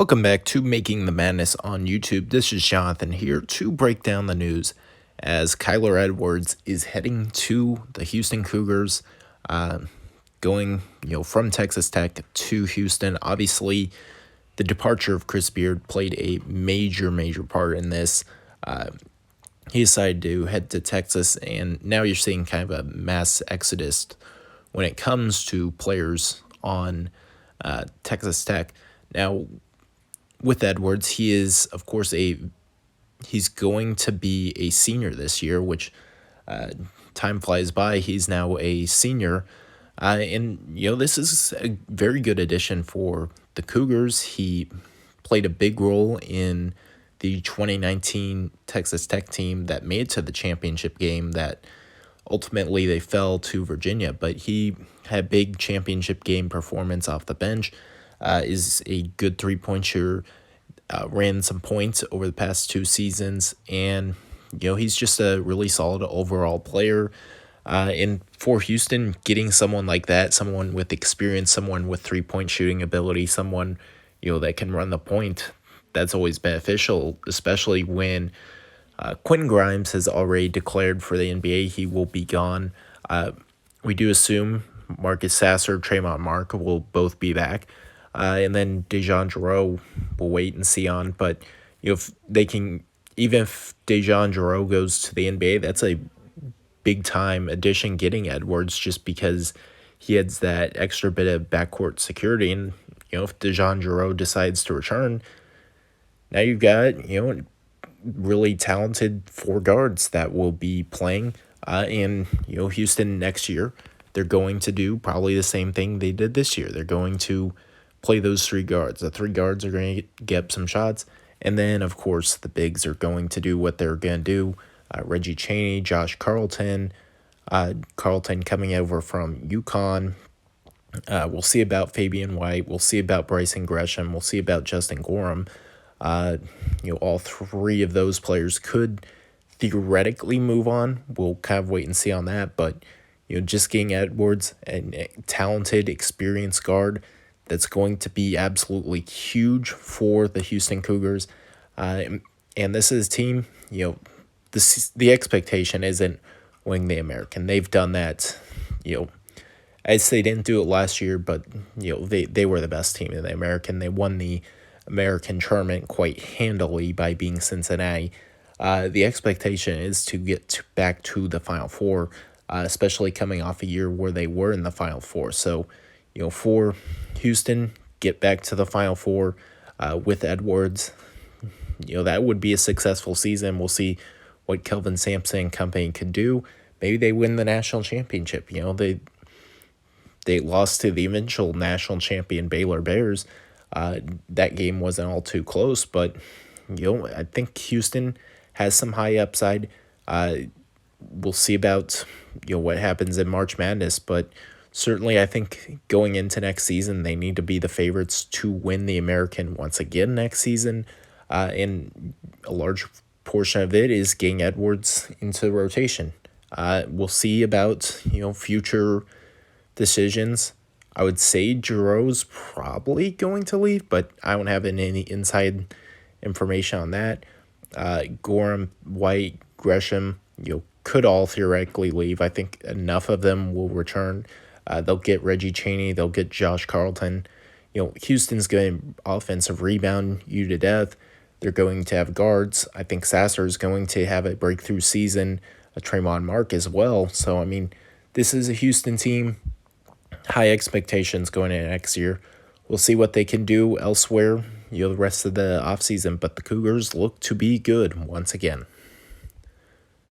Welcome back to Making the Madness on YouTube. This is Jonathan here to break down the news as Kyler Edwards is heading to the Houston Cougars, going from Texas Tech to Houston. Obviously, the departure of Chris Beard played a major part in this. He decided to head to Texas, and now you're seeing kind of a mass exodus when it comes to players on Texas Tech. Now, with Edwards, he is, of course, he's going to be a senior this year, which time flies by. He's now a senior, and this is a very good addition for the Cougars. He played a big role in the 2019 Texas Tech team that made it to the championship game that ultimately they fell to Virginia, but he had big championship game performance off the bench. Is a good three-point shooter, ran some points over the past 2 seasons, and he's just a really solid overall player. And for Houston, getting someone like that, someone with experience, someone with three-point shooting ability, someone that can run the point, that's always beneficial, especially when Quentin Grimes has already declared for the NBA he will be gone. We do assume Marcus Sasser, Tremont Mark will both be back. And then Dejan Jarreau, we'll wait and see on. But if they can, even if Dejan Jarreau goes to the NBA, that's a big time addition getting Edwards, just because he adds that extra bit of backcourt security. And if Dejan Jarreau decides to return, now you've got really talented 4 guards that will be playing. And Houston next year, they're going to do probably the same thing they did this year. They're going to play those 3 guards. The 3 guards are going to get some shots. And then, of course, the bigs are going to do what they're going to do. Reggie Chaney, Josh Carlton, Carlton coming over from UConn. We'll see about Fabian White. We'll see about Bryson Gresham. We'll see about Justin Gorham. All 3 of those players could theoretically move on. We'll kind of wait and see on that. But, just getting Edwards, a talented, experienced guard, that's going to be absolutely huge for the Houston Cougars. And this is a team, the expectation isn't winning the American. They've done that, as they didn't do it last year, but, they were the best team in the American. They won the American tournament quite handily by being Cincinnati. The expectation is to get back to the Final Four, especially coming off a year where they were in the Final Four. So, for Houston, get back to the Final Four with Edwards. That would be a successful season. We'll see what Kelvin Sampson and company could do. Maybe they win the national championship. They lost to the eventual national champion Baylor Bears. That game wasn't all too close, but I think Houston has some high upside. We'll see about what happens in March Madness, but certainly I think going into next season, they need to be the favorites to win the American once again next season. And a large portion of it is getting Edwards into the rotation. We'll see about, future decisions. I would say Jarreau's probably going to leave, but I don't have any inside information on that. Gorham, White, Gresham, could all theoretically leave. I think enough of them will return. They'll get Reggie Chaney. They'll get Josh Carlton. Houston's going to offensive rebound you to death. They're going to have guards. I think Sasser is going to have a breakthrough season. Tremont Mark as well. So, this is a Houston team. High expectations going into next year. We'll see what they can do elsewhere, the rest of the offseason. But the Cougars look to be good once again.